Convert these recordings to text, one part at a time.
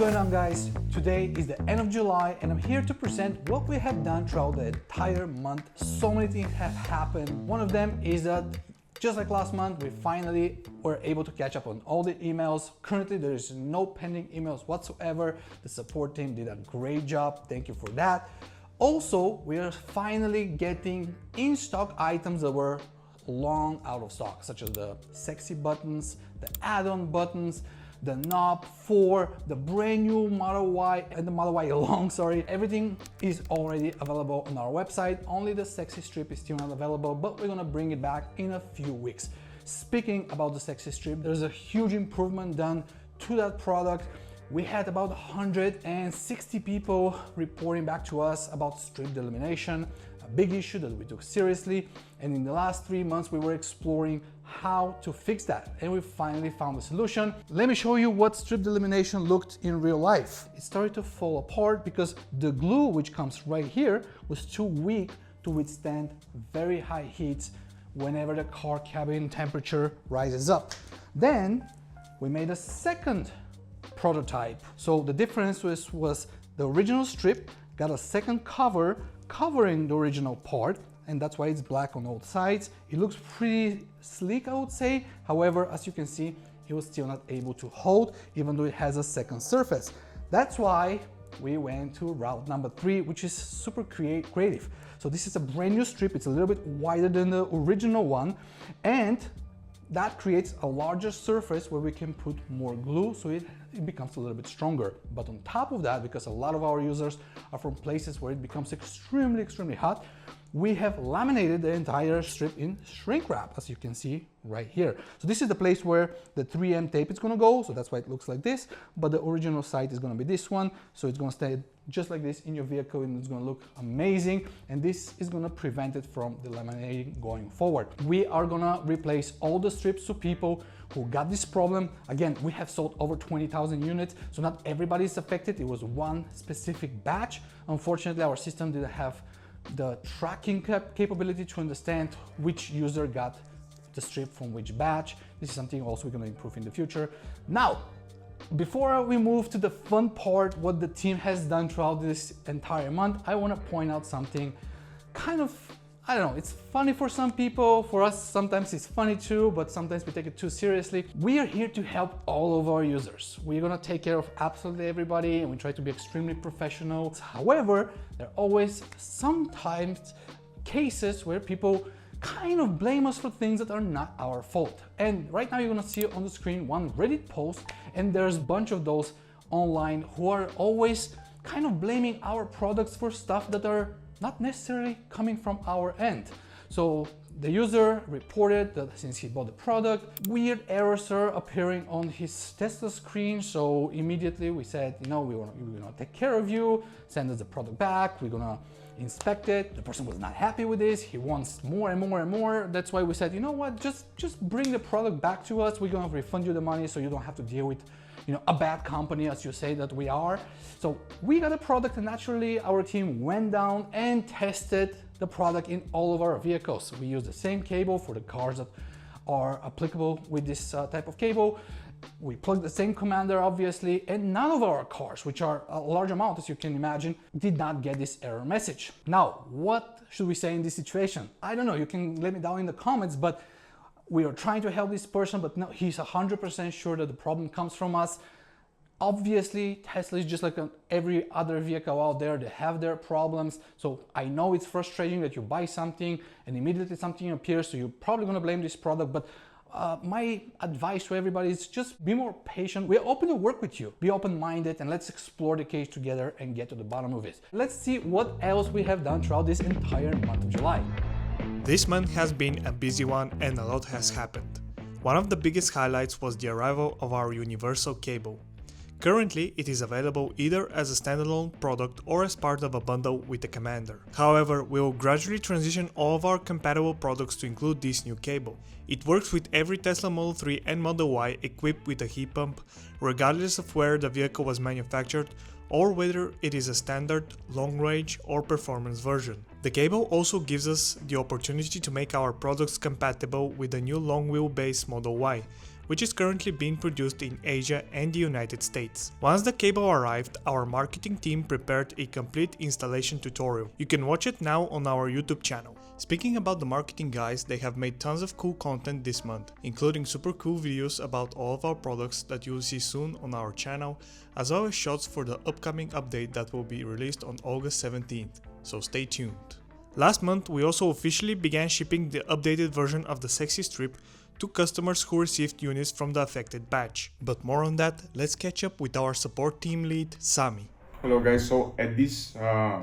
going on, guys? Today is the end of July and I'm here to present what we have done throughout the entire month. So many things have happened. One of them is that just like last month, we finally were able to catch up on all the emails. Currently, there is no pending emails whatsoever. The support team did a great job. Thank you for that. Also, we are finally getting in stock items that were long out of stock, such as the sexy buttons, the add-on buttons, the knob for the brand new Model Y and the Model Y long, sorry. Everything is already available on our website. Only the sexy strip is still not available, but we're gonna bring it back in a few weeks. Speaking about the sexy strip, there's a huge improvement done to that product. We had about 160 people reporting back to us about strip delamination, a big issue that we took seriously. And in the last 3 months, we were exploring how to fix that. And we finally found a solution. Let me show you what strip delamination looked in real life. It started to fall apart because the glue, which comes right here, was too weak to withstand very high heats whenever the car cabin temperature rises up. Then we made a second prototype. So the difference was the original strip got a second cover covering the original part, and that's why it's black on all sides. It looks pretty sleek, I would say. However, as you can see, it was still not able to hold, even though it has a second surface. That's why we went to route number 3, which is super creative. So this is a brand new strip. It's a little bit wider than the original one, and that creates a larger surface where we can put more glue, so it becomes a little bit stronger. But on top of that, because a lot of our users are from places where it becomes extremely hot, we have laminated the entire strip in shrink wrap, as you can see right here. So this is the place where the 3M tape is gonna go, so that's why it looks like this, but the original site is gonna be this one, so it's gonna stay just like this in your vehicle and it's gonna look amazing, and this is gonna prevent it from delaminating going forward. We are gonna replace all the strips to people who got this problem. Again, we have sold over 20,000 units, so not everybody is affected. It was one specific batch. Unfortunately, our system didn't have the tracking capability to understand which user got the strip from which batch. This is something also we're going to improve in the future. Now, before we move to the fun part, what the team has done throughout this entire month, I want to point out something kind of, I don't know, it's funny for some people. For us, sometimes it's funny too, but sometimes we take it too seriously. We are here to help all of our users. We're gonna take care of absolutely everybody and we try to be extremely professional. However, there are always sometimes cases where people kind of blame us for things that are not our fault. And right now you're gonna see on the screen one Reddit post, and there's a bunch of those online who are always kind of blaming our products for stuff that are not necessarily coming from our end. So the user reported that since he bought the product, weird errors are appearing on his Tesla screen. So immediately we said, you know, we're gonna take care of you, send us the product back, we're gonna inspect it. The person was not happy with this. He wants more and more and more. That's why we said, you know what, just bring the product back to us. We're gonna refund you the money so you don't have to deal with, you know, a bad company as you say that we are. So we got a product, and naturally our team went down and tested the product in all of our vehicles. We use the same cable for the cars that are applicable with this type of cable. We plugged the same commander, obviously, and none of our cars, which are a large amount as you can imagine, did not get this error message. Now, what should we say in this situation? I don't know, you can let me down in the comments, but we are trying to help this person, but no, he's 100% sure that the problem comes from us. Obviously, Tesla is just like every other vehicle out there. They have their problems. So I know it's frustrating that you buy something and immediately something appears, so you're probably gonna blame this product, but my advice to everybody is just be more patient. We're open to work with you. Be open-minded and let's explore the case together and get to the bottom of it. Let's see what else we have done throughout this entire month of July. This month has been a busy one and a lot has happened. One of the biggest highlights was the arrival of our universal cable. Currently, it is available either as a standalone product or as part of a bundle with the Commander. However, we will gradually transition all of our compatible products to include this new cable. It works with every Tesla Model 3 and Model Y equipped with a heat pump, regardless of where the vehicle was manufactured or whether it is a standard, long-range or performance version. The cable also gives us the opportunity to make our products compatible with the new long wheelbase Model Y, which is currently being produced in Asia and the United States. Once the cable arrived, our marketing team prepared a complete installation tutorial. You can watch it now on our YouTube channel. Speaking about the marketing guys, they have made tons of cool content this month, including super cool videos about all of our products that you will see soon on our channel, as well as shots for the upcoming update that will be released on August 17th, so stay tuned. Last month we also officially began shipping the updated version of the S3XY Strip to customers who received units from the affected batch. But more on that, let's catch up with our support team lead, Sami. Hello guys, so at this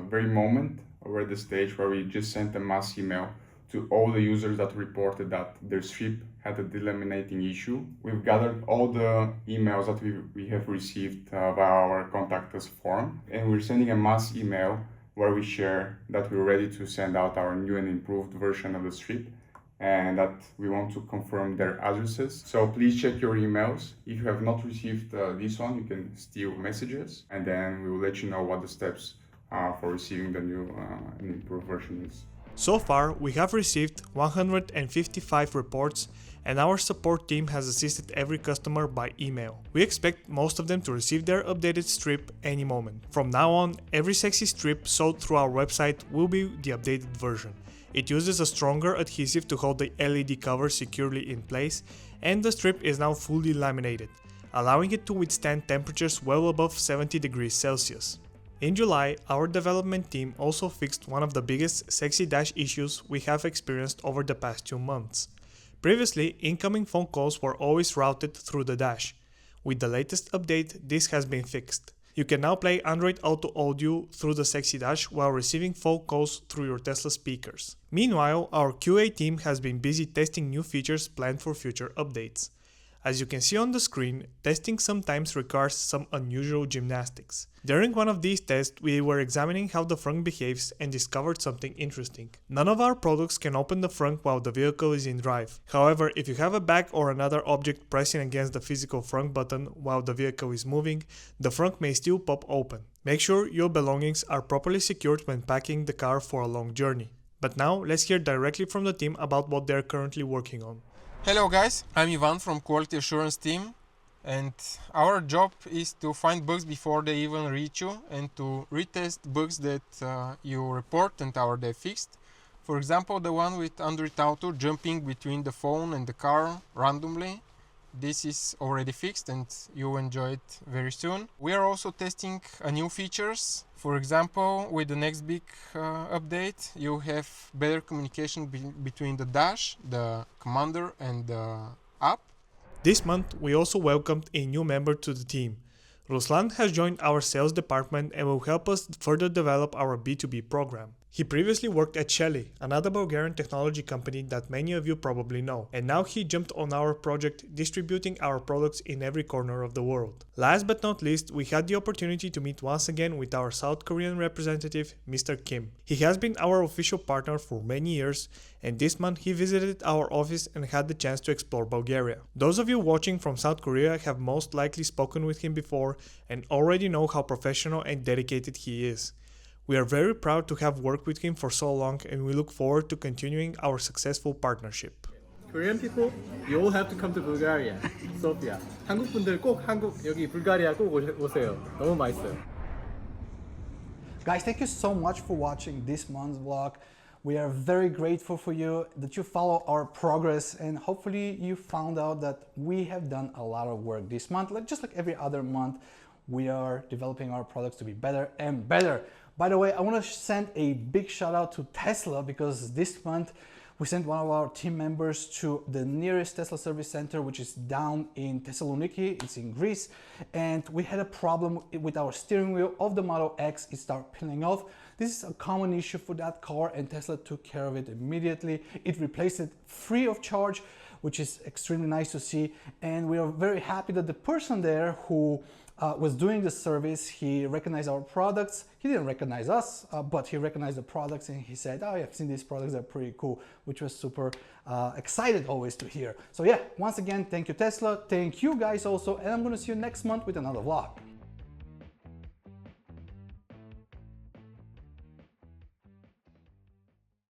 very moment, we're at the stage where we just sent a mass email to all the users that reported that their strip had a delaminating issue. We've gathered all the emails that we have received via our contact us form, and we're sending a mass email where we share that we're ready to send out our new and improved version of the strip and that we want to confirm their addresses. So please check your emails. If you have not received this one, you can still message us, and then we will let you know what the steps for receiving the new and improved version is. So far, we have received 155 reports and our support team has assisted every customer by email. We expect most of them to receive their updated strip any moment. From now on, every S3XY Strip sold through our website will be the updated version. It uses a stronger adhesive to hold the LED cover securely in place, and the strip is now fully laminated, allowing it to withstand temperatures well above 70 degrees Celsius. In July, our development team also fixed one of the biggest S3XY Dash issues we have experienced over the past 2 months. Previously, incoming phone calls were always routed through the dash. With the latest update, this has been fixed. You can now play Android Auto Audio through the S3XY Dash while receiving phone calls through your Tesla speakers. Meanwhile, our QA team has been busy testing new features planned for future updates. As you can see on the screen, testing sometimes requires some unusual gymnastics. During one of these tests, we were examining how the frunk behaves and discovered something interesting. None of our products can open the frunk while the vehicle is in drive. However, if you have a bag or another object pressing against the physical frunk button while the vehicle is moving, the frunk may still pop open. Make sure your belongings are properly secured when packing the car for a long journey. But now, let's hear directly from the team about what they're currently working on. Hello guys, I'm Ivan from Quality Assurance team, and our job is to find bugs before they even reach you and to retest bugs that you report and are they fixed. For example, the one with Android Auto jumping between the phone and the car randomly. This is already fixed and you'll enjoy it very soon. We are also testing new features. For example, with the next big update, you have better communication between the dash, the commander and the app. This month, we also welcomed a new member to the team. Ruslan has joined our sales department and will help us further develop our B2B program. He previously worked at Shelly, another Bulgarian technology company that many of you probably know, and now he jumped on our project distributing our products in every corner of the world. Last but not least, we had the opportunity to meet once again with our South Korean representative, Mr. Kim. He has been our official partner for many years, and this month he visited our office and had the chance to explore Bulgaria. Those of you watching from South Korea have most likely spoken with him before and already know how professional and dedicated he is. We are very proud to have worked with him for so long, and we look forward to continuing our successful partnership. Korean people, you all have to come to Bulgaria, Sofia. 한국 분들 꼭 여기 불가리아 꼭 오세요. 너무 맛있어요. Guys, thank you so much for watching this month's vlog. We are very grateful for you that you follow our progress, and hopefully you found out that we have done a lot of work this month. Just like every other month, we are developing our products to be better and better. By the way, I want to send a big shout out to Tesla, because this month we sent one of our team members to the nearest Tesla service center, which is down in Thessaloniki, it's in Greece, and we had a problem with our steering wheel of the Model X. It started peeling off. This is a common issue for that car, and Tesla took care of it immediately. It replaced it free of charge, which is extremely nice to see, and we are very happy that the person there who was doing the service, he recognized our products. He didn't recognize us, but he recognized the products, and he said, oh, I've seen these products, they're pretty cool, which was super excited always to hear. So yeah, once again, thank you Tesla, thank you guys also, and I'm gonna see you next month with another vlog.